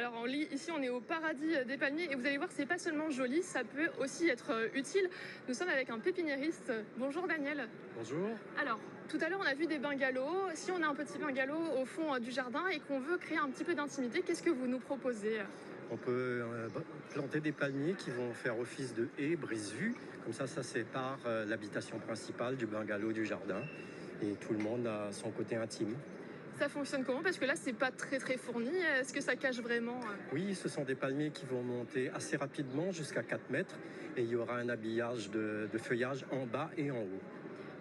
Alors ici on est au paradis des palmiers et vous allez voir c'est pas seulement joli, ça peut aussi être utile. Nous sommes avec un pépiniériste. Bonjour Daniel. Bonjour. Alors tout à l'heure on a vu des bungalows. Si on a un petit bungalow au fond du jardin et qu'on veut créer un petit peu d'intimité, qu'est-ce que vous nous proposez? On peut planter des palmiers qui vont faire office de haies, brise-vue. Comme ça sépare l'habitation principale du bungalow du jardin. Et tout le monde a son côté intime. Ça fonctionne comment? Parce que là c'est pas très fourni. Est-ce que ça cache vraiment? Oui, ce sont des palmiers qui vont monter assez rapidement jusqu'à 4 mètres. Et il y aura un habillage de feuillage en bas et en haut.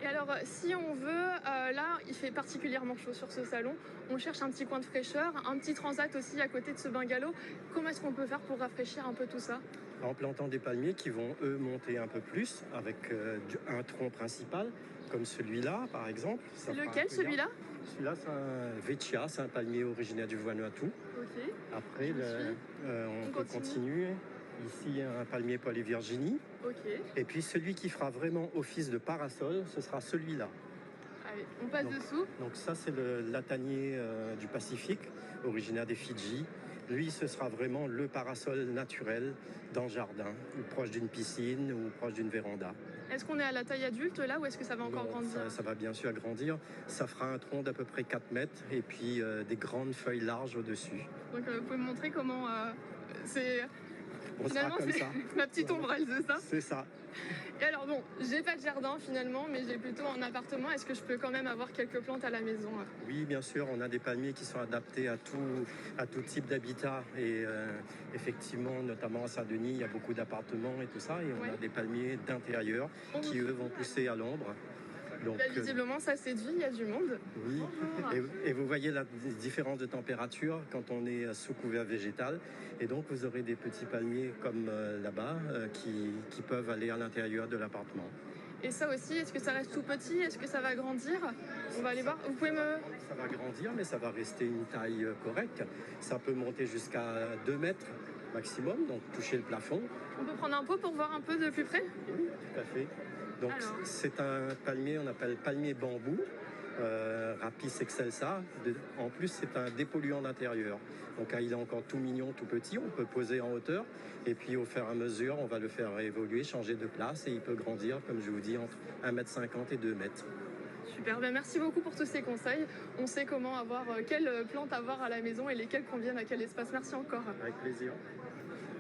Et alors, si on veut, là, il fait particulièrement chaud sur ce salon, on cherche un petit coin de fraîcheur, un petit transat aussi à côté de ce bungalow. Comment est-ce qu'on peut faire pour rafraîchir un peu tout ça? En plantant des palmiers qui vont, eux, monter un peu plus avec un tronc principal, comme celui-là, par exemple. C'est lequel, celui-là? Celui-là, c'est un Vecchia, c'est un palmier originaire du Vanuatu. Ok. Après, on peut continue. continuer. Ici, un palmier Polyvirginie. Ok. Et puis, celui qui fera vraiment office de parasol, ce sera celui-là. Allez, on passe dessous. Donc ça, c'est le latanier du Pacifique, originaire des Fidji. Lui, ce sera vraiment le parasol naturel dans le jardin, ou proche d'une piscine, ou proche d'une véranda. Est-ce qu'on est à la taille adulte là ou est-ce que ça va encore grandir? Ça va bien sûr grandir. Ça fera un tronc d'à peu près 4 mètres et puis des grandes feuilles larges au-dessus. Donc vous pouvez me montrer comment c'est... On sera comme ça. Ma petite ombrelle, c'est ça? C'est ça. Et alors bon, j'ai pas de jardin finalement, mais j'ai plutôt un appartement. Est-ce que je peux quand même avoir quelques plantes à la maison? Oui, bien sûr, on a des palmiers qui sont adaptés à tout type d'habitat. Et effectivement, notamment à Saint-Denis, il y a beaucoup d'appartements et tout ça. Et on a des palmiers d'intérieur qui, eux, vont pousser à l'ombre. Donc, visiblement, ça séduit, il y a du monde. Oui, et vous voyez la différence de température quand on est sous couvert végétal. Et donc, vous aurez des petits palmiers comme là-bas qui peuvent aller à l'intérieur de l'appartement. Et ça aussi, est-ce que ça reste tout petit? Est-ce que ça va grandir? On va aller voir. Vous pouvez me... Ça va grandir, mais ça va rester une taille correcte. Ça peut monter jusqu'à 2 mètres maximum, donc toucher le plafond. On peut prendre un pot pour voir un peu de plus près? Oui, tout à fait. Donc c'est un palmier, on appelle palmier bambou, Rapis excelsa. En plus, c'est un dépolluant d'intérieur. Donc il est encore tout mignon, tout petit, on peut poser en hauteur. Et puis au fur et à mesure, on va le faire évoluer, changer de place. Et il peut grandir, comme je vous dis, entre 1,50 m et 2 mètres. Super, merci beaucoup pour tous ces conseils. On sait comment avoir, quelles plantes avoir à la maison et lesquelles conviennent à quel espace. Merci encore. Avec plaisir.